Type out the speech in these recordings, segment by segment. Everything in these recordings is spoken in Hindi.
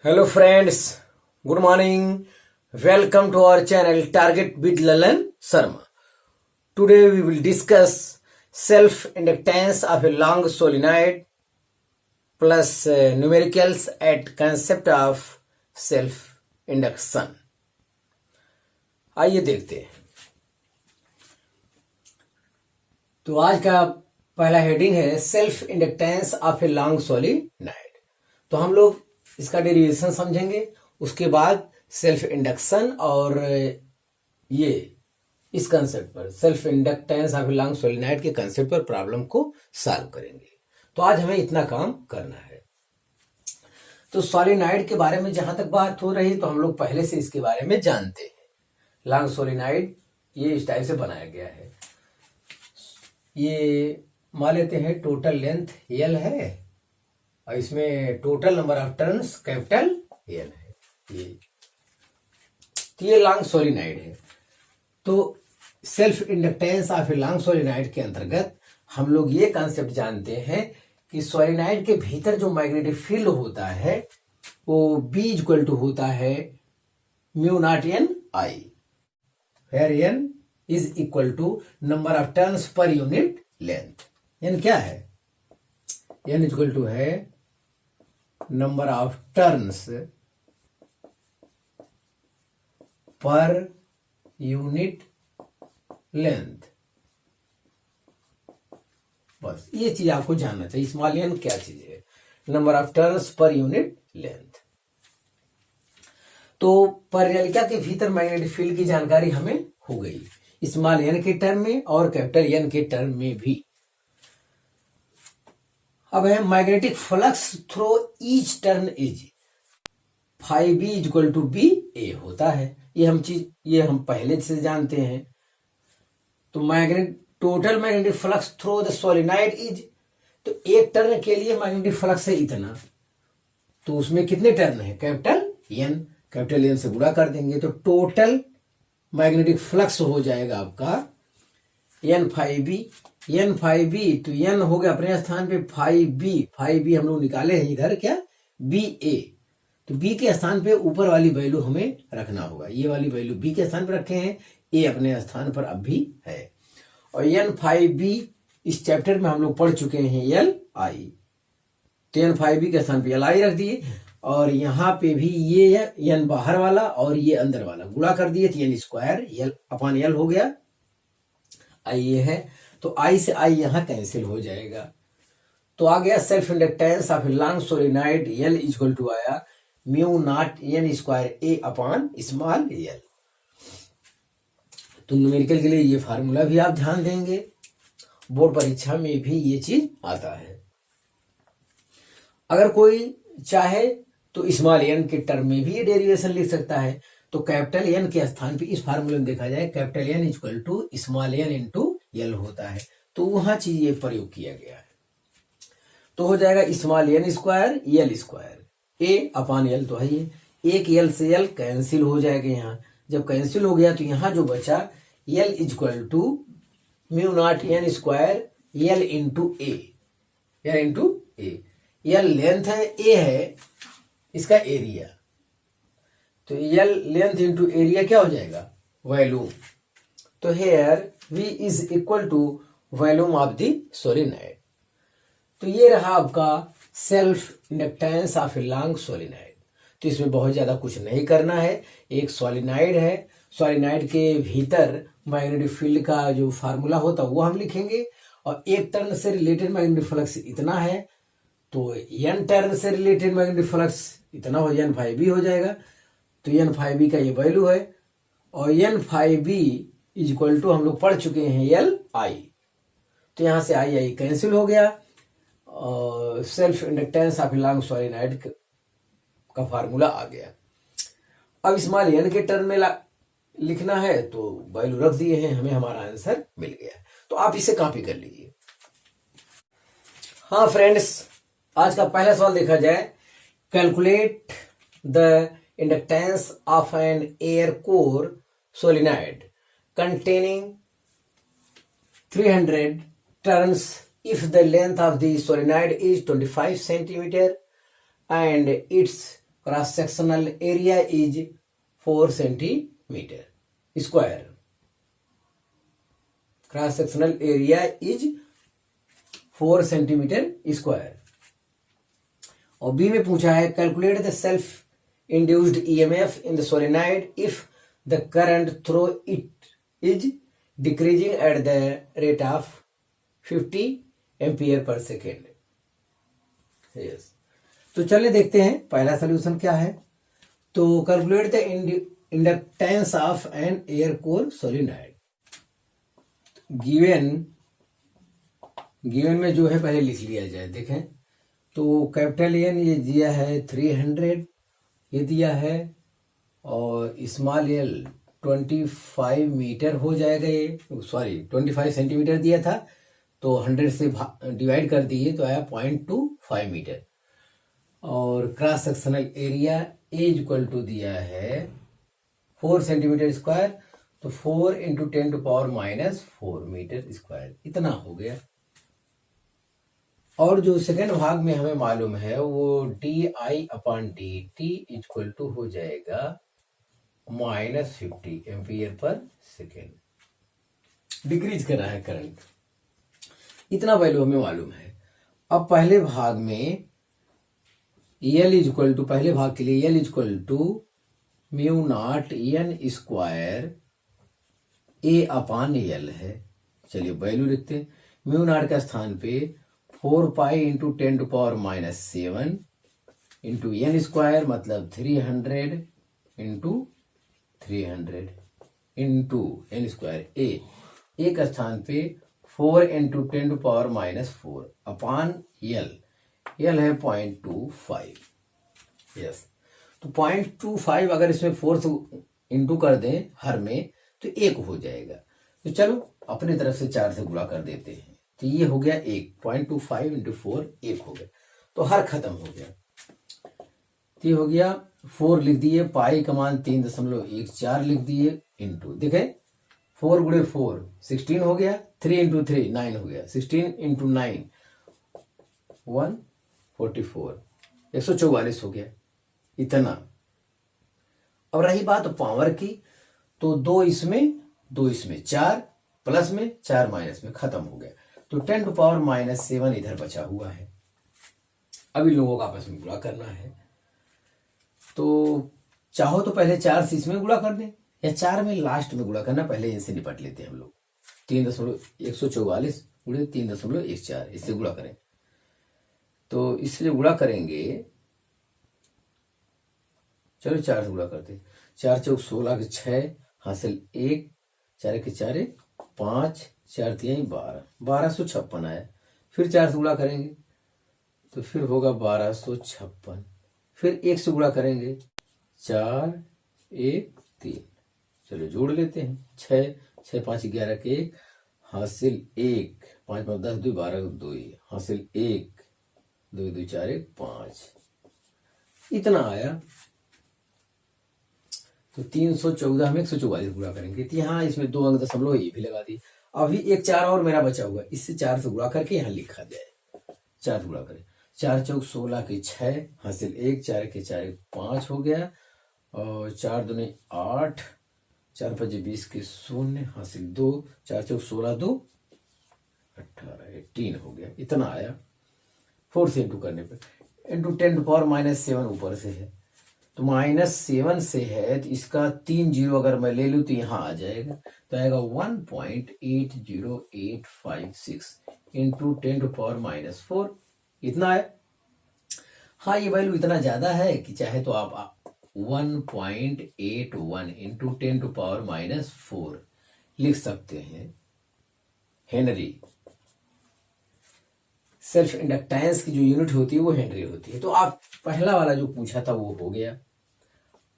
Hello friends, good morning. Welcome to our channel Target with Lalan Sharma. Today we will discuss self-inductance of a long solenoid plus numericals at concept of self-induction. आइए देखते हैं। तो आज का पहला हेडिंग है self inductance of a long solenoid. तो हम लोग इसका डेरिवेशन समझेंगे, उसके बाद सेल्फ इंडक्शन और ये इस कंसेप्ट पर self inductance of a long solenoid के कंसेप्ट पर प्रॉब्लम को सॉल्व करेंगे। तो आज हमें इतना काम करना है। तो सोलिनॉइड के बारे में जहां तक बात हो रही तो हम लोग पहले से इसके बारे में जानते हैं। लॉन्ग सोलिनॉइड ये इस टाइप से बनाया गया है। ये मान लेते हैं टोटल लेंथ L है और इसमें total number of turns capital N है। ये लॉन्ग सोलिनॉइड है। तो self inductance of a long solenoid के अंतर्गत हम लोग ये कॉन्सेप्ट जानते हैं कि सोलिनॉइड के भीतर जो मैग्नेटिक फील्ड होता है वो B इक्वल टू होता है mu naught N I, where N is equal to number of turns per unit length. N क्या है? N इक्वल टू है number of turns per unit length. बस ये चीज आपको जानना चाहिए। स्मॉल n क्या चीज है? Number of turns per unit length. तो परिणालिका के भीतर मैग्नेटिक फील्ड की जानकारी हमें हो गई, स्मॉल n के टर्म में और कैपिटल N के टर्म में भी। अब है magnetic flux through each turn is phi B equal to B A होता है। ये हम पहले से जानते हैं। तो total magnetic flux through the solenoid is, तो एक टर्न के लिए मैग्नेटिक फ्लक्स है इतना, तो उसमें कितने टर्न है? Capital N। कैपिटल N से गुणा कर देंगे तो टोटल मैग्नेटिक फ्लक्स हो जाएगा आपका N phi B. N phi B तो N हो गया अपने स्थान पे फाई बी हम लोग निकाले हैं इधर क्या बी ए। तो B के स्थान पे ऊपर वाली वैल्यू हमें रखना होगा। ये वाली वैल्यू B के स्थान पे रखे हैं, A अपने स्थान पर अब भी है। और N फाई बी इस चैप्टर में हम लोग पढ़ चुके हैं L I। तो N फाई बी के स्थान पे L I रख दिए और यहाँ पे भी ये N बाहर वाला और ये अंदर वाला गुणा कर दिए तो N square L upon L हो गया। I ये है तो I से I यहाँ कैंसिल हो जाएगा। तो आ गया self inductance of long solenoid L equal to आया mu naught N square A upon small L। तो न्यूमेरिकल के लिए ये फार्मूला भी आप ध्यान देंगे, बोर्ड परीक्षा में भी ये चीज आता है। अगर कोई चाहे तो स्मॉल n के टर्म में भी ये डेरिवेशन लिख सकता है। तो कैपिटल N के स्थान पे इस फार्मूले में देखा जाए capital N equal to small n into L होता है, तो वहां चीज ये प्रयोग किया गया है। तो हो जाएगा small n square L square A upon L, तो है ये एक L से L कैंसिल हो जाएगा। यहाँ जब कैंसिल हो गया तो यहाँ जो बचा L equal to mu naught N square L into A। L length है, A है इसका एरिया, तो L लेंथ इंटू एरिया क्या हो जाएगा? वॉल्यूम। तो here V is equal to volume of the solenoid. तो ये रहा आपका self inductance of a long solenoid. तो इसमें बहुत ज्यादा कुछ नहीं करना है। एक सोलिनॉइड है, सोलिनॉइड के भीतर मैग्नेटिक फील्ड का जो फार्मूला होता है वो हम लिखेंगे और एक टर्न से रिलेटेड मैग्नेटिक फ्लक्स इतना है, तो N टर्न से रिलेटेड मैग्नेटिक फ्लक्स इतना हो N फाई बी हो जाएगा। तो N फाई बी का ये वैल्यू है और N phi B is equal to हम लोग पढ़ चुके हैं L I। तो यहां से I कैंसिल हो गया और self inductance of long solenoid का फार्मूला आ गया। अब स्मॉल n के टर्म में लिखना है तो वैल्यू रख दिए हैं, हमें हमारा आंसर मिल गया। तो आप इसे कॉपी कर लीजिए। हाँ फ्रेंड्स, आज का पहला सवाल देखा जाए, calculate the inductance of an air core solenoid containing 300 turns if the length of the solenoid is 25 centimeter and its cross sectional area is 4 centimetre square. Cross sectional area is 4 centimetre square. और बी में पूछा है calculate the self induced EMF in the solenoid if the current through it is decreasing at the rate of 50 ampere per second. Yes, तो चलिए देखते हैं पहला सोल्यूशन क्या है। तो calculate the inductance of an air core solenoid. Given में जो है पहले लिख लिया जाए। देखें तो कैपिटल एन ये दिया है 300, ये दिया है, और स्मॉल एल 25 मीटर हो जाएगा। ये 25 सेंटीमीटर दिया था, तो 100 से डिवाइड कर दिए तो आया 0.25 मीटर। और cross sectional area is equal to दिया है 4 सेंटीमीटर स्क्वायर, तो 4 × 10⁻⁻⁴ मीटर स्क्वायर, इतना हो गया। और जो सेकेंड भाग में हमें मालूम है वो DI/dt इक्वल टू हो जाएगा -50 एम्पियर पर सेकेंड। डिक्रीज कर रहा है करंट, इतना वैल्यू हमें मालूम है। अब पहले भाग में L इक्वल टू, पहले भाग के लिए L equal to μ0 N² A/L है। चलिए वैल्यू लिखते हैं। μ0 का स्थान पे 4π × 10⁻⁷ इंटू N² मतलब 300 × 300 इंटू N²। A का स्थान पे 4 × 10⁻⁴ अपान L है 0.25। यस, तो 0.25 अगर इसमें 4 से इंटू कर दें हर में तो 1 हो जाएगा। तो चलो अपने तरफ से 4 से गुणा कर देते हैं, तो ये हो गया 1, 0.25 × 4 1 हो गया, तो हर खत्म हो गया। तो ये हो गया 4 लिख दिए, पाई का मान 3.14 लिख दिए, इंटू देखे 4 × 4 16 हो गया, 3 × 3 9 हो गया, 16 × 9 144 144 हो गया, इतना। अब रही बात पावर की, तो 2 इसमें 4 प्लस में 4 माइनस में खत्म हो गया, तो 10⁻⁷ इधर बचा हुआ है। अब इन लोगों का आपस में गुणा करना है, तो चाहो तो पहले 4 से इसमें गुणा कर दें, या 4 में लास्ट में गुणा करना, पहले इनसे निपट लेते हैं हम लोग। 3.144 × 3.14 इससे गुणा करें, तो इससे गुणा करेंगे, चलो 4 से गुणा करते, 4 × 4 = 16 के 6 हासिल 1, 4 के 4 5, 4 × 3 12 1256 आया। फिर 4 से गुणा करेंगे तो फिर होगा 1256, फिर 1 से गुणा करेंगे 4 1 3, चलो जोड़ लेते हैं 6 6 5 11 के 1 हासिल 1, 5 5 10 2 12 2 हासिल 1 2 2 4 1 5, इतना आया। तो 314 में 144 गुणा करेंगे, तो यहाँ इसमें 2 अंक दशमलव ये भी लगा दिए। अभी एक 4 और मेरा बचा हुआ है, इससे 4 से गुणा करके यहाँ लिखा जाए। 4 से गुणा करें, 4 × 4 = 16 के 6 हासिल 1, 4 के 4 5 हो गया, और 4 दूनी 8, 4 5 20 के 0 हासिल 2, 4 × 4 = 16 2 18 18 हो गया, इतना आया। 4 से इंटू करने पर, इंटू 10⁻⁷ ऊपर से है, तो -7 से है, तो इसका 3 0 अगर मैं ले लूँ तो यहाँ आ जाएगा, तो आएगा 1.80856 इंटू 10⁻⁴, इतना है। हाँ, ये वैल्यू इतना ज़्यादा है कि चाहे तो आप 1.81 इंटू 10⁻⁴ लिख सकते हैं। हेनरी, सेल्फ इंडक्टेंस की जो यूनिट होती है वो हेनरी होती है। तो आप पहला वाला जो पूछा था वो हो गया।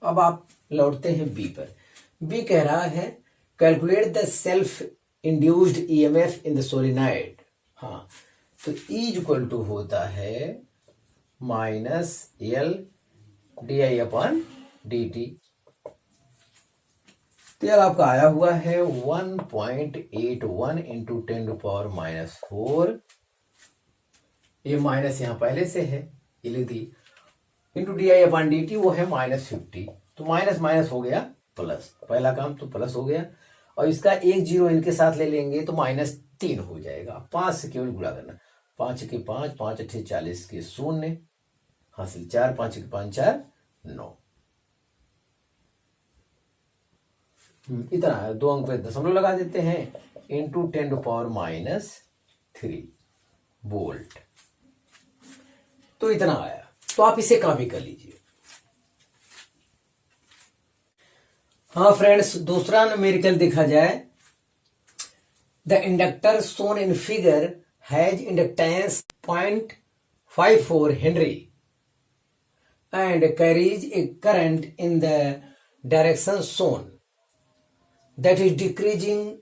अब आप लौटते हैं बी पर। बी कह रहा है calculate the self induced EMF in the solenoid. हाँ, तो E इक्वल टू होता है -L DI/dt। तो यार आपका आया हुआ है 1.81 इंटू 10⁻⁴। ये माइनस यहाँ पहले से है, ये लिख दी, into D I upon D T वो है -50। तो माइनस माइनस हो गया प्लस, पहला काम तो प्लस हो गया, और इसका एक जीरो इनके साथ ले लेंगे तो -3 हो जाएगा। 5 से केवल गुणा करना, 5 के 5, 5 अठे 40 के 0 हासिल 4, 5 के 5 4 9। इतना है, 2 अंक पे दशमलव लगा देते हैं, इंटू 10⁻³ वोल्ट। तो इतना आया। तो आप इसे कॉपी कर लीजिए। हाँ फ्रेंड्स, दूसरा न्यूमेरिकल देखा जाए, the inductor shown in figure has inductance 0.54 Henry and carries a current in the direction shown, that is decreasing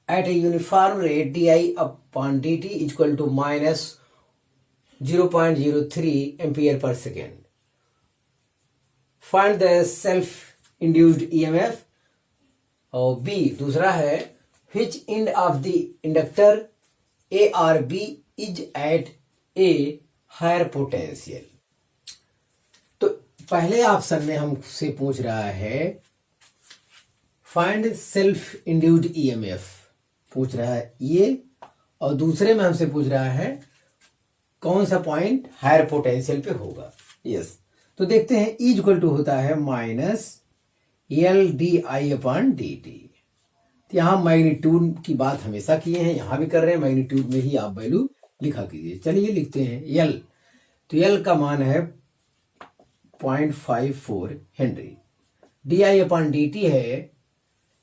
at a uniform rate di upon dt is equal to minus 0.03 ampere per second. Find the self-induced EMF. और B दूसरा है, which end of the inductor A or B is at a higher potential. तो पहले ऑप्शन में हमसे पूछ रहा है फाइंड सेल्फ इंड्यूस्ड ईएमएफ पूछ रहा है ये, और दूसरे में हमसे पूछ रहा है कौन सा पॉइंट हायर पोटेंशियल पे होगा। यस, तो देखते हैं, ई इक्वल टू होता है -LdI/dt। तो यहां मैग्नीट्यूड की बात हमेशा किए हैं, यहां भी कर रहे हैं, मैग्नीट्यूड में ही आप वैल्यू लिखा कीजिए। चलिए लिखते हैं एल। तो एल का मान है 0.54 हेनरी। di/dt है,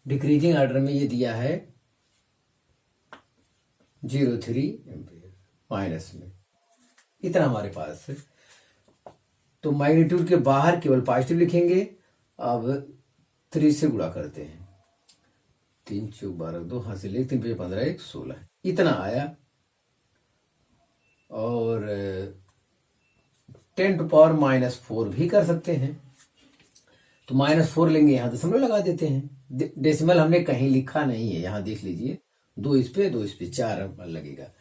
डिक्रीजिंग ऑर्डर में ये दिया है 0.3 एम्पियर माइनस में, इतना हमारे पास है। तो मैग्नीट्यूड के बाहर केवल पॉजिटिव लिखेंगे। अब 3 से गुणा करते हैं, 3 × 12 2 हासिल 1 3 5 15 1 16 इतना आया। और 10⁻⁴ भी कर सकते हैं। तो -4 लेंगे, यहां दशमलव लगा देते हैं। डेसिमल हमने कहीं लिखा नहीं है, यहां देख लीजिए, 2 इस पे 2 इस पे 4 लगेगा।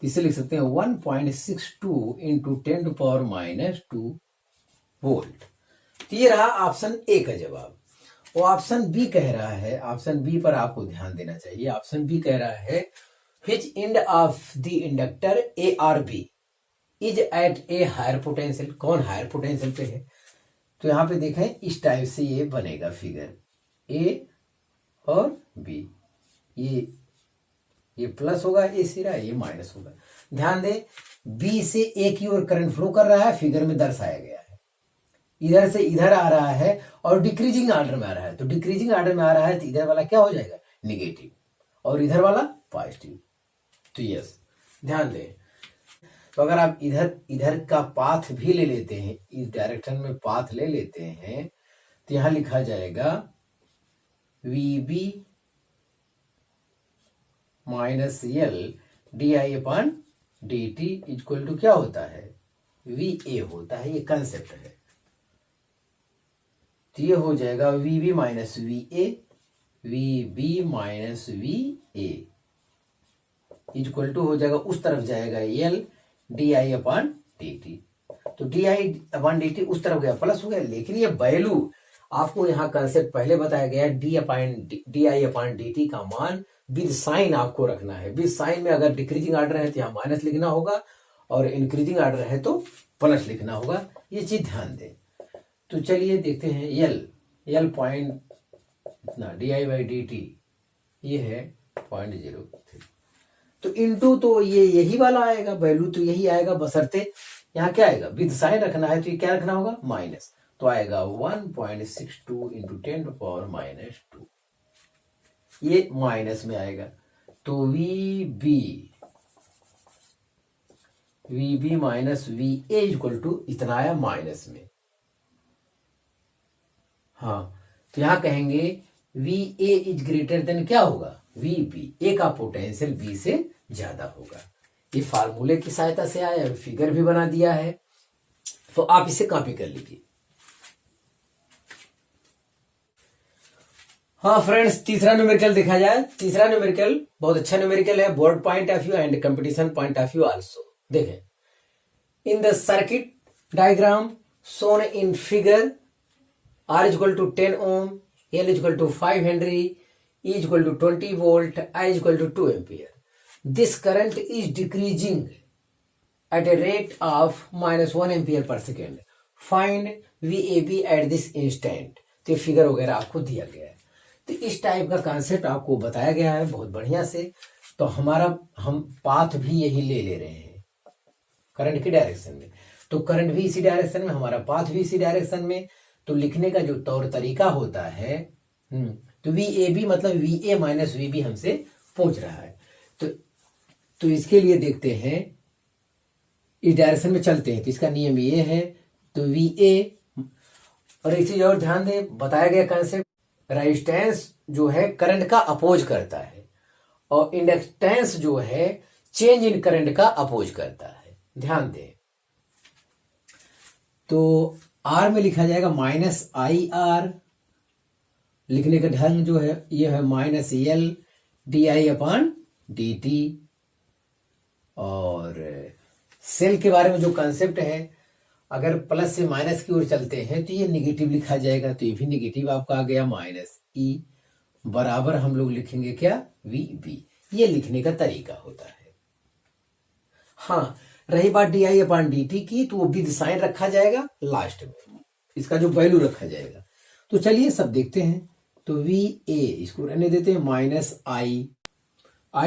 इसे लिख सकते हैं 1.62 × 10⁻² वोल्ट। तो ये रहा ऑप्शन ए का जवाब। और ऑप्शन बी कह रहा है, ऑप्शन बी पर आपको ध्यान देना चाहिए। ऑप्शन बी कह रहा है which end of the inductor A or B is at a higher potential। कौन हायर पोटेंशियल पे है? तो यहां पे देखें, इस टाइप से ये बनेगा फिगर, ए और बी, ये प्लस होगा, ये सिरा, ये माइनस होगा। ध्यान दें, बी से ए की ओर करंट फ्लो कर रहा है, फिगर में दर्शाया गया है। इधर से इधर आ रहा है और डिक्रीजिंग ऑर्डर में आ रहा है। तो डिक्रीजिंग ऑर्डर में आ रहा है तो इधर वाला क्या हो जाएगा? निगेटिव, और इधर वाला पॉजिटिव। तो यस, ध्यान दें। तो अगर आप इधर का पाथ भी ले लेते हैं, इस डायरेक्शन में पाथ ले लेते हैं, तो यहां लिखा जाएगा VB - L di/dt equal to क्या होता है? VA होता है। ये कंसेप्ट है। तो ये हो जाएगा VB - VA इक्वल टू हो जाएगा, उस तरफ जाएगा L di/dt। तो di/dt उस तरफ गया, प्लस हो गया। लेकिन ये वैल्यू आपको यहाँ कंसेप्ट पहले बताया गया, di/dt का मान विद साइन आपको रखना है। विद साइन में अगर डिक्रीजिंग ऑर्डर है तो यहाँ माइनस लिखना होगा, और इंक्रीजिंग ऑर्डर है तो प्लस लिखना होगा। ये चीज ध्यान दें। तो चलिए देखते हैं, L पॉइंट di/dt ये है 0.03। तो इंटू तो ये यही वाला आएगा, वैल्यू तो यही आएगा, बशर्ते यहाँ क्या आएगा? विद साइन रखना है, तो ये क्या रखना होगा? माइनस। तो आएगा 1.62 × 10⁻²। ये माइनस में आएगा। तो VB - VA इक्वल टू इतना आया माइनस में। हाँ, तो यहां कहेंगे VA इज ग्रेटर देन क्या होगा? VB। ए का पोटेंशियल बी से ज्यादा होगा। ये फार्मूले की सहायता से आया, फिगर भी बना दिया है, तो आप इसे कॉपी कर लीजिए। हाँ फ्रेंड्स, तीसरा न्यूमेरिकल देखा जाए। तीसरा न्यूमेरिकल बहुत अच्छा न्यूमेरिकल है, board point of view and competition point of view also. देखें, in the circuit diagram shown in figure, R is equal to 10 ohm, L is equal to 5 Henry, E is equal to 20 volt, I is equal to 2 ampere. This current is decreasing at a rate of -1 ampere per second. Find VAB at this instant. तो फिगर वगैरह आपको दिया गया है। तो इस टाइप का कॉन्सेप्ट आपको बताया गया है बहुत बढ़िया से। तो हम पाथ भी यही ले रहे हैं करंट की डायरेक्शन में। तो करंट भी इसी डायरेक्शन में, हमारा पाथ भी इसी डायरेक्शन में। तो लिखने का जो तौर तरीका होता है, तो VAB मतलब VA माइनस VB हमसे पूछ रहा है। तो इसके लिए देखते हैं, इस डायरेक्शन में चलते हैं। तो इसका नियम ये है, तो VA, और एक चीज और ध्यान दें, बताया गया कंसेप्ट, रेजिस्टेंस जो है करंट का अपोज करता है और इंडक्टेंस जो है चेंज इन करंट का अपोज करता है। ध्यान दें। तो R में लिखा जाएगा -IR, लिखने का ढंग जो है ये है -L di/dt। और सेल के बारे में जो कंसेप्ट है, अगर प्लस से माइनस की ओर चलते हैं तो ये निगेटिव लिखा जाएगा। तो ये भी निगेटिव आपका आ गया, -E बराबर हम लोग लिखेंगे क्या, VB। ये लिखने का तरीका होता है। हाँ, रही बात di/dt की, तो वो विद साइन रखा जाएगा लास्ट में, इसका जो वैल्यू रखा जाएगा। तो चलिए सब देखते हैं। तो VA इसको रहने देते हैं, -I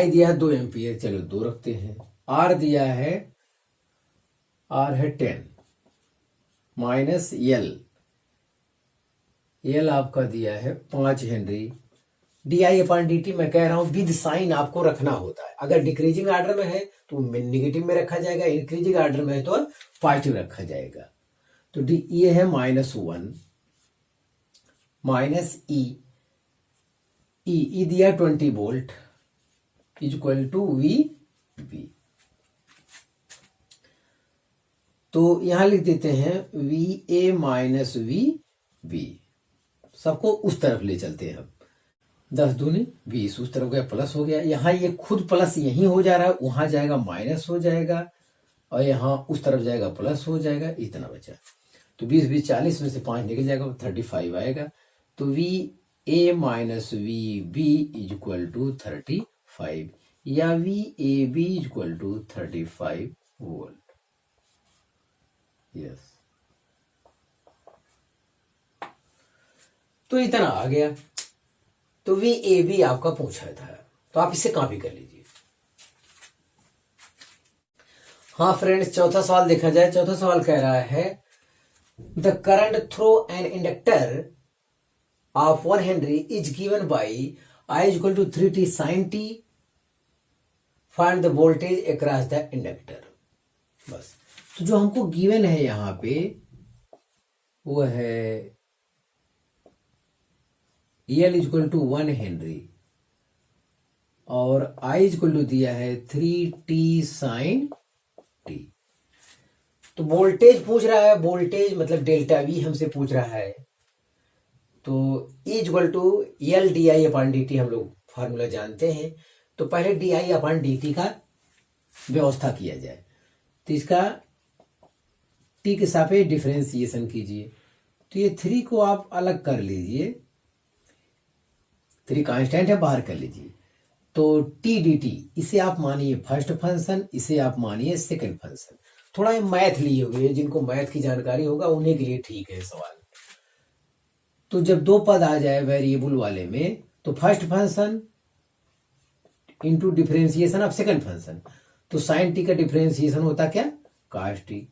दिया है 2 एम्पियर, चलो 2 रखते हैं। R दिया है, R है 10 -L आपका दिया है 5 हेनरी। di/dt मैं कह रहा हूं विद साइन आपको रखना होता है। अगर डिक्रीजिंग आर्डर में है तो निगेटिव में रखा जाएगा, इंक्रीजिंग आर्डर में है तो पॉजिटिव रखा जाएगा। तो ये है -1 E दिया 20 volt is equal to VB। तो यहां लिख देते हैं VA माइनस VB। सबको उस तरफ ले चलते हैं हम। 10 दूनी 20, उस तरफ गया प्लस हो गया। यहाँ ये खुद प्लस यहीं हो जा रहा है, वहां जाएगा माइनस हो जाएगा, और यहाँ उस तरफ जाएगा प्लस हो जाएगा, इतना बचा। तो 20 40 में से 5 निकल जाएगा, 35 आएगा। तो VA minus VB is equal to 35, या VAB is equal to 35 volt. Yes, तो इतना आ गया। तो VAB आपका पूछा था, तो आप इसे कॉपी कर लीजिए। हाँ फ्रेंड्स, चौथा सवाल देखा जाए। चौथा सवाल कह रहा है, the current through an inductor of 1 henry is given by I is equal to 3t sin t, find the voltage across the inductor. बस, तो जो हमको गिवन है यहां पे वो है L is equal to 1 henry और I इज इक्वल टू दिया है 3t sin t। तो वोल्टेज पूछ रहा है, वोल्टेज मतलब डेल्टा V हमसे पूछ रहा है। तो E is equal to L di/dt हम लोग फार्मूला जानते हैं। तो पहले di/dt का व्यवस्था किया जाए। तो इसका t के सापेक्ष डिफरेंशिएशन कीजिए। तो ये 3 को आप अलग कर लीजिए, 3 कांस्टेंट है, बाहर कर लीजिए। तो t dt इसे आप मानिए फर्स्ट फंक्शन, इसे आप मानिए सेकंड फंक्शन। थोड़ा ये मैथ लिए हुए, जिनको मैथ की जानकारी होगा उन्हीं के लिए ठीक है सवाल। तो जब 2 पद आ जाए वेरिएबल वाले में, तो first function into differentiation of second function. तो साइन टी का डिफरेंशिएशन होता क्या, cos T,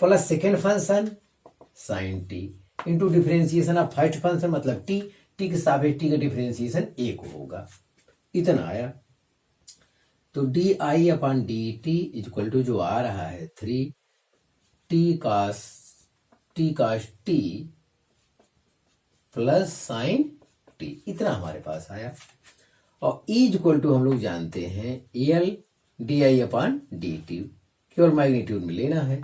plus second function sine T into differentiation of first function मतलब टी के सापेक्ष टी का डिफरेंशिएशन 1 होगा। इतना आया। तो di/dt इज इक्वल टू जो आ रहा है 3t cos t plus sign T, इतना हमारे पास आया। और E इज इक्वल टू हम लोग जानते हैं L di/dt, केवल मैग्नीट्यूड में लेना है।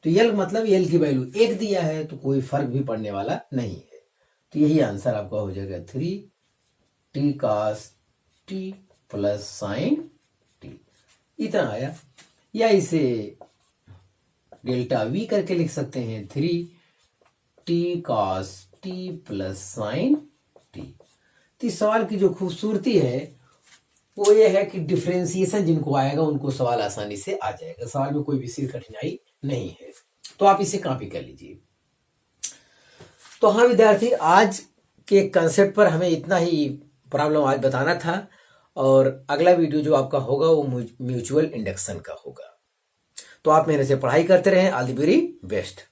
तो L मतलब L की वैल्यू 1 दिया है, तो कोई फर्क भी पड़ने वाला नहीं है। तो यही आंसर आपका हो जाएगा 3t cos t plus sign T, इतना आया। या इसे डेल्टा V करके लिख सकते हैं, 3 T cos T plus sign T. तो इस सवाल की जो खूबसूरती है वो ये है कि डिफरेंशिएशन जिनको आएगा उनको सवाल आसानी से आ जाएगा, सवाल में कोई विशेष कठिनाई नहीं है। तो आप इसे कॉपी कर लीजिए। तो हाँ विद्यार्थी, आज के कंसेप्ट पर हमें इतना ही प्रॉब्लम आज बताना था, और अगला वीडियो जो आपका होगा वो म्यूचुअल इंडक्शन का होगा। तो आप मेरे से पढ़ाई करते रहें। All the very best.